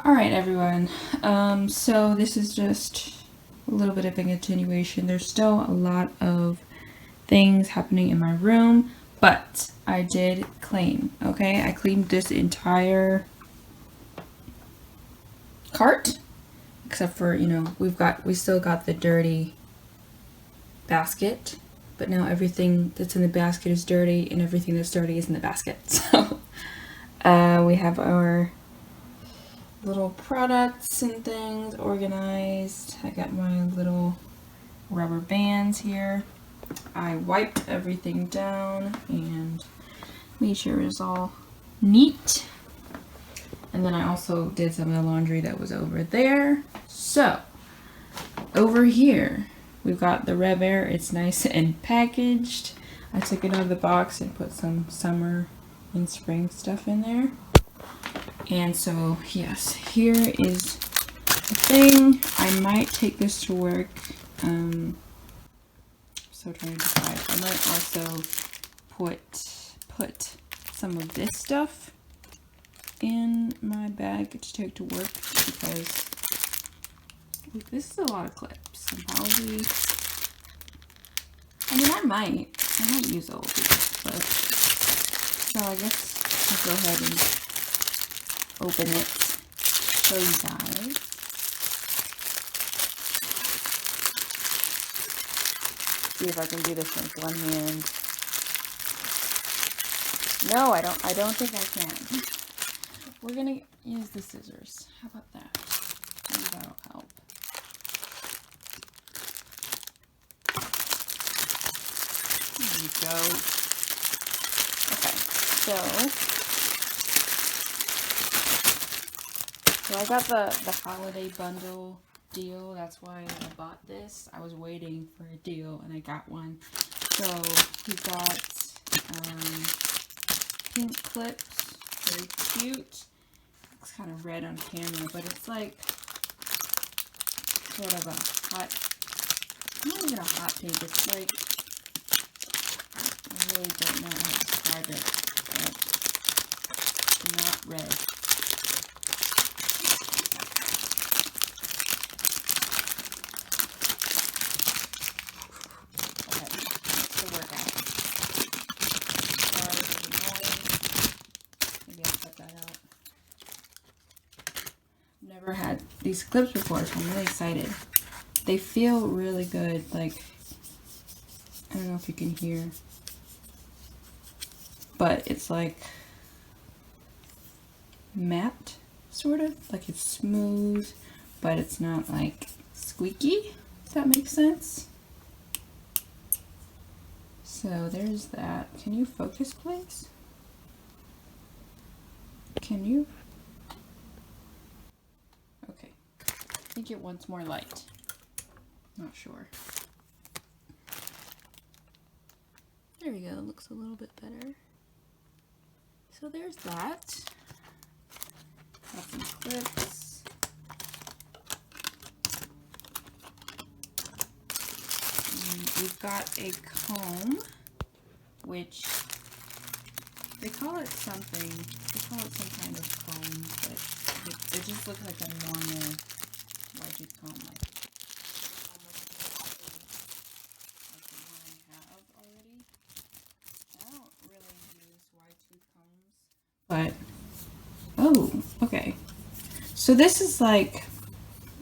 Alright everyone, so this is just a little bit of a continuation. There's still a lot of things happening in my room, but I did clean, okay? I cleaned this entire cart, except for, you know, we still got the dirty basket, but now everything that's in the basket is dirty and everything that's dirty is in the basket. So, we have our little products and things organized. I got my little rubber bands here. I wiped everything down and made sure it was all neat. And then I also did some of the laundry that was over there. So, over here, we've got the RevAir. It's nice and packaged. I took it out of the box and put some summer and spring stuff in there. And so, yes, here is the thing. I might take this to work. So trying to decide. I might also put some of this stuff in my bag to take to work because this is a lot of clips. And probably, I mean, I might use all of these, but so I guess I'll go ahead and open it for you guys. See if I can do this with one hand. No, I don't think I can. We're gonna use the scissors. How about that? Maybe that'll help. There you go. Okay, so I got the holiday bundle deal. That's why I bought this. I was waiting for a deal and I got one. So we got pink clips, very cute. Looks kind of red on camera, but it's like sort of a hot, not even a hot pink. It's like, I really don't know how to describe it, but not red. Never had these clips before, so I'm really excited. They feel really good. Like, I don't know if you can hear, but it's like matte, sort of. Like it's smooth, but it's not like squeaky, if that makes sense. So there's that. Can you focus, please? Can you? Okay. I think it wants more light. Not sure. There we go. Looks a little bit better. So there's that. Got some clips. And we've got a comb, which they call it something. They call it some kind of comb, but it just looks like a normal white comb, like the one I have already. I don't really use wide tooth combs, but oh, okay. So this is like,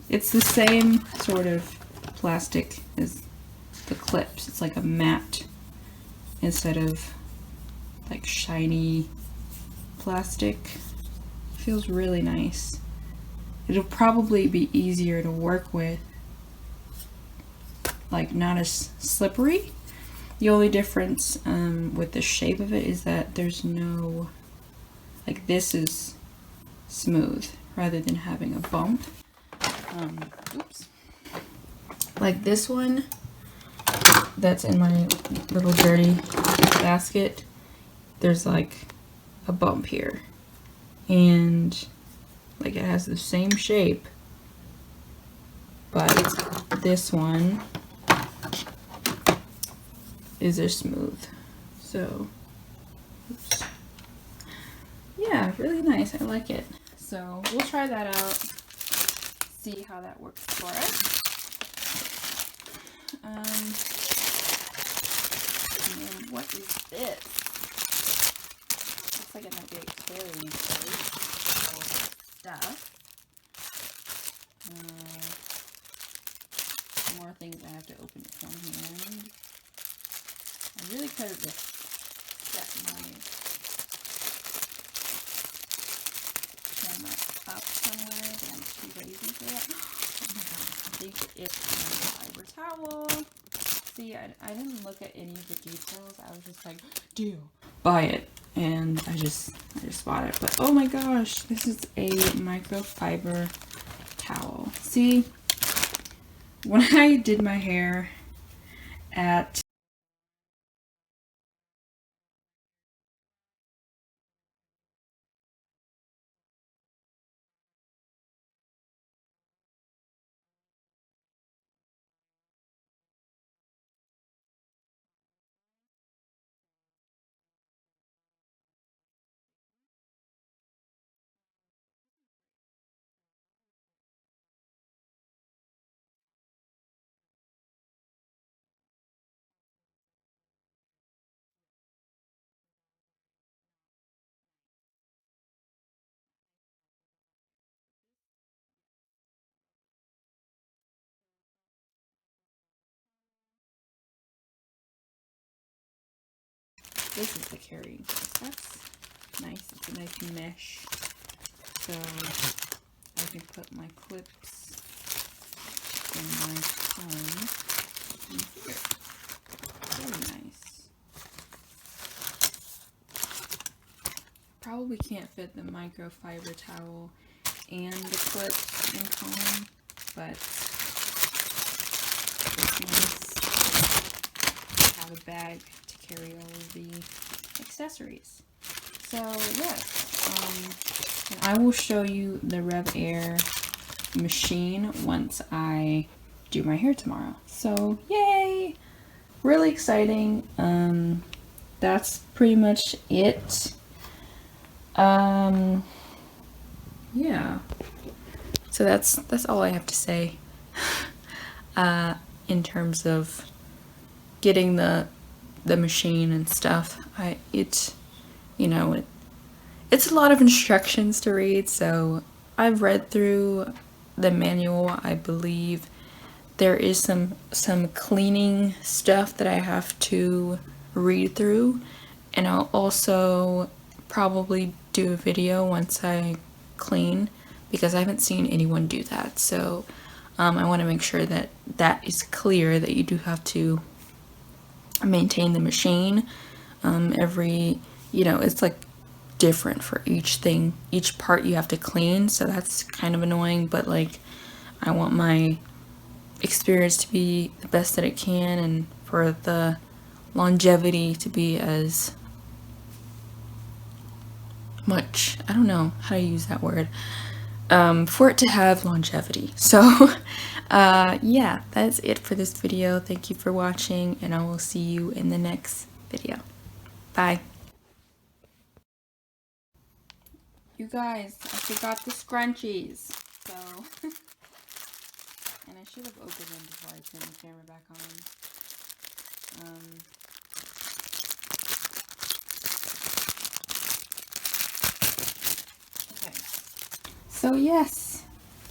it's the same sort of plastic as the clips. It's like a matte instead of like shiny plastic. Feels really nice. It'll probably be easier to work with, like not as slippery. The only difference with the shape of it is that there's no, like this is smooth rather than having a bump. Oops. Like this one that's in my little dirty basket, there's like a bump here. And like it has the same shape, but this one is a smooth. So, oops. Yeah, really nice. I like it. So we'll try that out, see how that works for us. And then what is this? Looks like it might be a carrying case for stuff. More things I have to open it from hand. I really could have just set my camera up somewhere, but I'm too lazy for that. Oh my god, I think it's a fiber towel. See, I didn't look at any of the details. I was just like, deal, buy it. And I just bought it. But oh my gosh, this is a microfiber towel. See, when I did my hair at this is the carrying case. That's nice. It's a nice mesh. So I can put my clips and my comb in here. Very nice. Probably can't fit the microfiber towel and the clips and comb, but it's nice to have a bag to carry all of the accessories. So yes, and I will show you the RevAir machine once I do my hair tomorrow. So yay! Really exciting. That's pretty much it. Yeah. So that's all I have to say. In terms of getting the machine and stuff. It's a lot of instructions to read, so I've read through the manual. I believe there is some cleaning stuff that I have to read through, and I'll also probably do a video once I clean, because I haven't seen anyone do that. So I want to make sure that is clear, that you do have to maintain the machine. It's like different for each thing, each part you have to clean, so that's kind of annoying, but like I want my experience to be the best that it can, and for the longevity to be as much, I don't know how to use that word, for it to have longevity. So yeah, that's it for this video. Thank you for watching, and I will see you in the next video. Bye. You guys, I forgot the scrunchies. So, and I should have opened them before I turned the camera back on. Okay. So yes,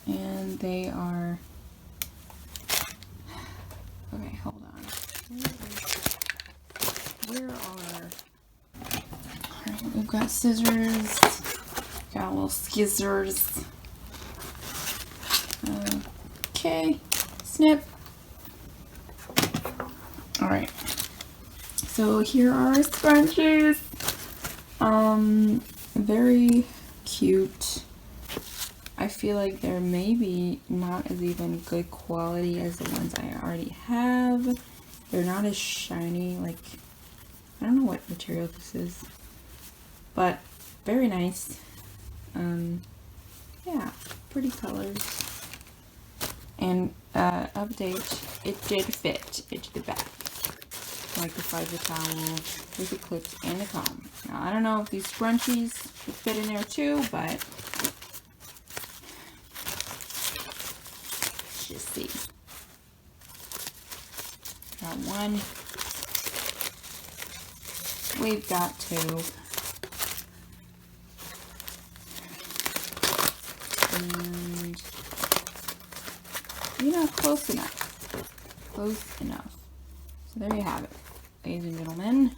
and they are. Okay, hold on. Where are? Alright, we've got scissors. Got little scissors. Okay, snip. Alright, so here are our scrunchies. Very cute. I feel like they're maybe not as even good quality as the ones I already have. They're not as shiny, like, I don't know what material this is, but very nice. Yeah, pretty colors. And update, it did fit into the bag. Like the fiber towel with the clips and the comb. Now I don't know if these scrunchies would fit in there too, but one. We've got two. And, you know, close enough. Close enough. So there you have it, ladies and gentlemen.